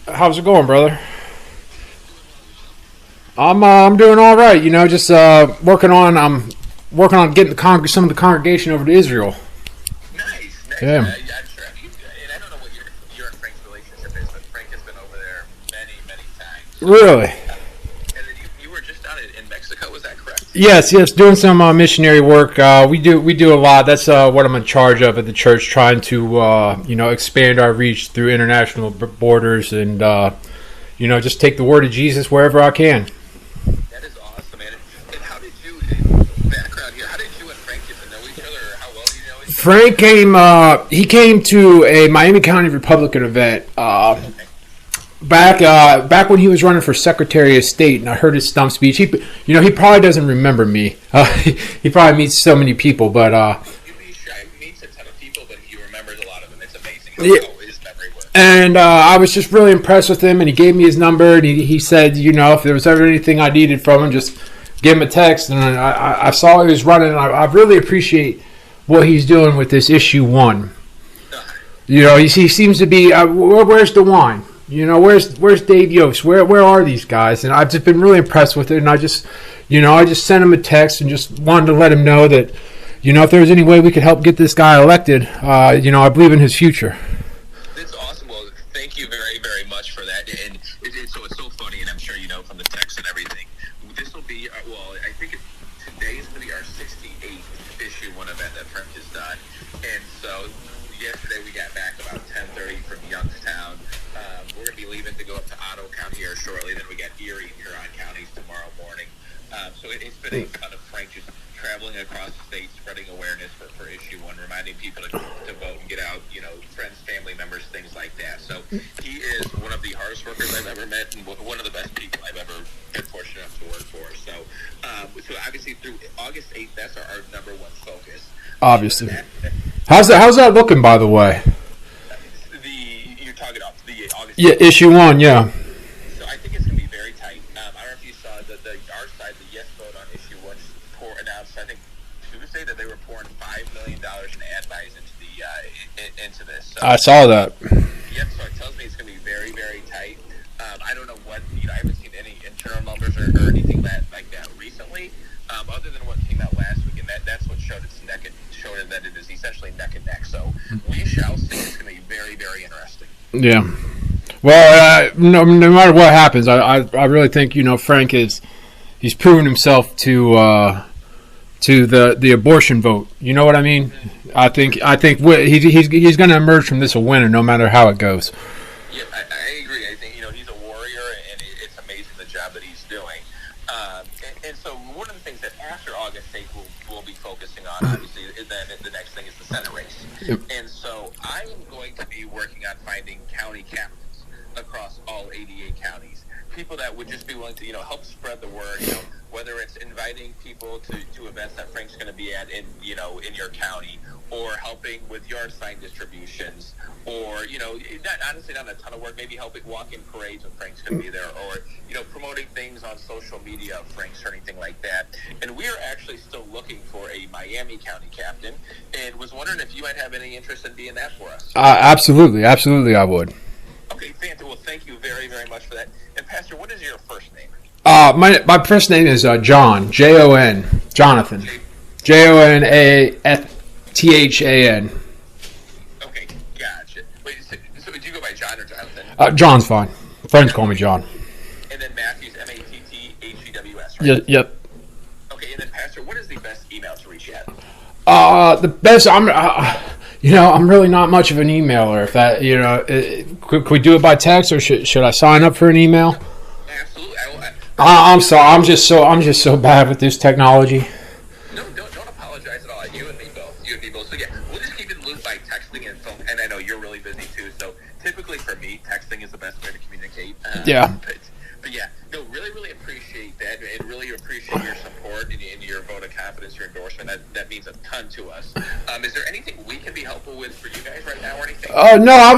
How's it going, brother? I'm doing all right. Just working on getting some of the congregation over to Israel. Nice, nice. Yeah, I'm sure. And I don't know what your and Frank's relationship is, but Frank has been over there many, many times. really. And then you were just down in Mexico. Was that correct? Yes, yes. Doing some missionary work. We do a lot. That's what I'm in charge of at the church, trying to expand our reach through international borders and just take the word of Jesus wherever I can. That is awesome, man. And how did you background here? How did you and Frank get to know each other, or how well do you know each other? Frank came. He came to a Miami County Republican event back when he was running for Secretary of State, and I heard his stump speech. He probably doesn't remember me. He probably meets so many people, but You'd be shy. He meets a ton of people, but he remembers a lot of them. It's amazing yeah. how his memory works. And I was just really impressed with him, and he gave me his number, and he said, if there was ever anything I needed from him, just give him a text. And I saw he was running, and I really appreciate what he's doing with this issue 1. He seems to be. Where's DeWine? Where's Dave Yost? Where are these guys? And I've just been really impressed with it. And I just sent him a text and just wanted to let him know that, if there was any way we could help get this guy elected, I believe in his future. That's awesome. Well, thank you very, very much for that. And it's so funny, and I'm sure you know from the text and everything. This will be, I think today is going to be our 68th issue 1 event that Frank has done. And so yesterday we got back about 10:30 from Youngstown. We're going to be leaving to go up to Ottawa County here shortly. Then we got Erie and Huron counties tomorrow morning. So it's been a ton of Frank just traveling across the state, spreading awareness for issue 1, reminding people to vote and get out, friends, family members, things like that. So he is one of the hardest workers I've ever met and one of the best people I've ever been fortunate enough to work for. So obviously through August 8th, that's our number 1 focus. Obviously. How's that looking, by the way? You're talking about the August. Yeah, issue 1, yeah. So I think it's going to be very tight. I don't know if you saw our side, the yes vote on issue 1 announced, I think, Tuesday that they were pouring $5 million in ad buys into this. So, I saw that. Yep, so it tells me it's going to be very, very tight. I don't know what, I haven't seen any internal numbers or anything like that recently, other than what came out last week, and that's what showed that it is essentially neck and neck. So we shall see. It's going to be very, very interesting. Yeah. Well, no matter what happens, I really think Frank he's proven himself to the abortion vote. You know what I mean? I think he's going to emerge from this a winner, no matter how it goes. Yeah, I agree. I think he's a warrior, and it's amazing the job that he's doing. And so one of the things that after August 8th we'll be focusing on, obviously, then the next thing is the Senate race. Yep. And so I am going to be working on finding county captains across all 88 counties. People that would just be willing to, help spread the word, whether it's inviting people to events that Frank's going to be at in your county, or helping with yard sign distributions, or, not a ton of work, maybe helping walk in parades when Frank's going to be there, or, promoting things on social media of Frank's or anything like that. And we are actually still looking for a Miami County captain, and was wondering if you might have any interest in being that for us. Absolutely, I would. Okay, fantastic. Well, thank you very, very much for that. And Pastor, what is your first name? My first name is John, Jon, Jonathan, JONATHAN. Okay, gotcha. Wait, so do you go by John or Jonathan? John's fine. Friends call me John. And then Matthews, MATTHEWS, right? Yep. Okay, and then Pastor, what is the best email to reach you at? The best. I'm really not much of an emailer. If that, could we do it by text, or should I sign up for an email? Absolutely. I'm sorry. I'm just so bad with this technology. No, don't apologize at all. You and me both. So yeah, we'll just keep in the loop by texting and phone. And I know you're really busy too. So typically for me, texting is the best way to communicate. Yeah. But yeah, no, really, really appreciate that, and really appreciate your support and your vote of confidence, your endorsement. That means a ton to us. Is there anything we can be helpful with for you guys right now, or anything? No, I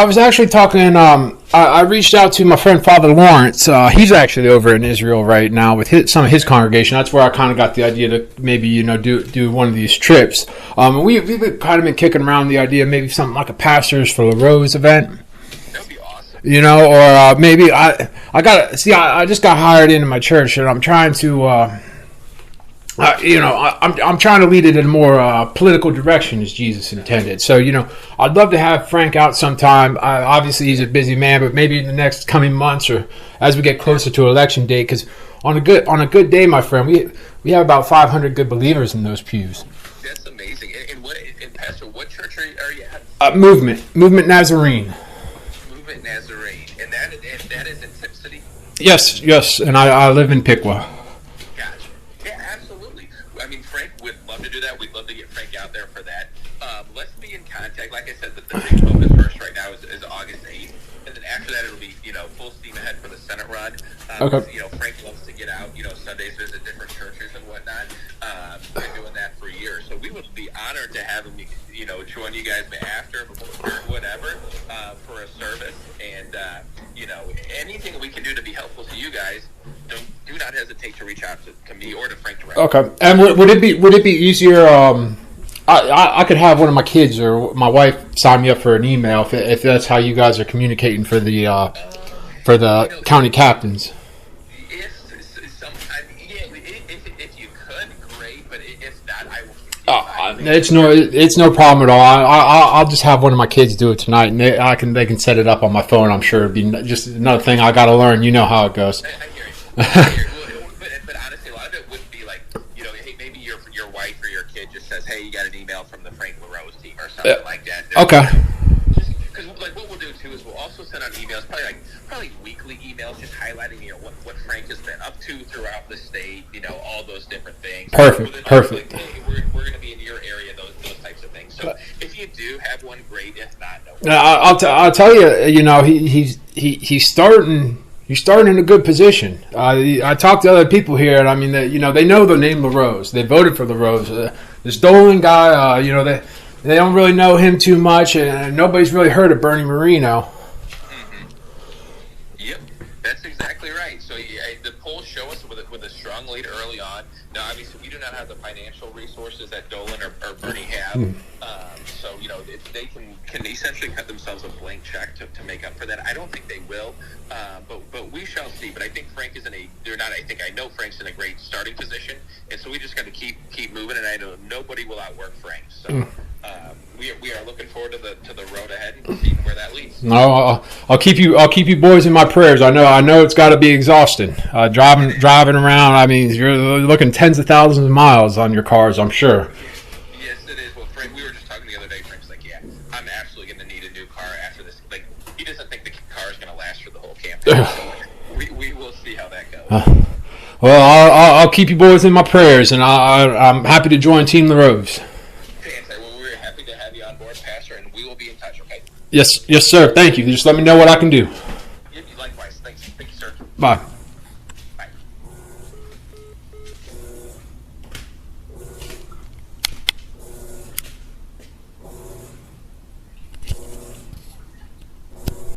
was actually talking. I reached out to my friend Father Lawrence. He's actually over in Israel right now with some of his congregation. That's where I kind of got the idea to maybe do one of these trips. We've kind of been kicking around the idea of maybe something like a Pastors for La Rose event. That would be awesome. You know, or maybe I just got hired into my church, and I'm trying to, I'm trying to lead it in a more political direction as Jesus intended. So, I'd love to have Frank out sometime. Obviously, he's a busy man, but maybe in the next coming months or as we get closer to election day, because on a good day, my friend, we have about 500 good believers in those pews. That's amazing. And Pastor, what church are you at? Movement Nazarene. Movement Nazarene, and that is in Tip City. Yes, and I live in Piqua. Gotcha. Yeah, absolutely. I mean, Frank would love to do that. We'd love to get Frank out there for that. Let's be in contact. Like I said, the big focus first right now is August 8th, and then after that it'll be full steam ahead for the Senate run. Okay. Frank loves to get out. Sundays visit different churches and whatnot. Been doing that for years, so we would be honored to have him. Join you guys after, before, whatever, for a service, and anything we can do to be helpful to you guys. Do not hesitate to reach out to me or to Frank directly. Okay, and would it be easier? I could have one of my kids or my wife sign me up for an email if that's how you guys are communicating for the county captains. If you could, great. But if not, I will. It's no problem at all. I'll just have one of my kids do it tonight, and they can set it up on my phone. I'm sure it'd be just another thing I got to learn. You know how it goes. I hear you. But honestly, a lot of it would be like, hey, maybe your wife or your kid just says, hey, you got an email from the Frank LaRose team or something like that. Okay. Because what we'll do too is we'll also send out emails, probably weekly emails, just highlighting what Frank has been up to throughout the state. All those different things. Perfect. Like, hey, we're going to be in your area. Those types of things. So if you do have one, great. If not, no. I'll tell you. He's starting. He's starting in a good position. I talked to other people here, and I mean, they know the name LaRose. They voted for LaRose. This Dolan guy, they don't really know him too much, and nobody's really heard of Bernie Moreno. Mm-hmm. Yep, that's exactly right. So the polls show us with a strong lead early on. Now, obviously, we do not have the financial resources that Dolan or Bernie have. So, if they can essentially cut themselves a blank check to make up for that. I don't think they will, but we shall see. But I think Frank is I know Frank's in a great starting position, and so we just got to keep moving. And I know nobody will outwork Frank. So we are looking forward to the road ahead and seeing where that leads. No, I'll keep you boys in my prayers. I know it's got to be exhausting driving around. I mean, you're looking tens of thousands of miles on your cars, I'm sure. Yes, it is. Well, Frank, we were just talking the other day. Frank's like, yeah, I'm absolutely going to need a new car after this. Like, he doesn't think the car is going to last for the whole campaign. So we will see how that goes. Well, I'll keep you boys in my prayers, and I'm happy to join Team LaRose. Well, we're happy to have you on board, Pastor, and we will be in touch, okay? Yes, sir. Thank you. Just let me know what I can do. Likewise. Thank you, sir. Bye.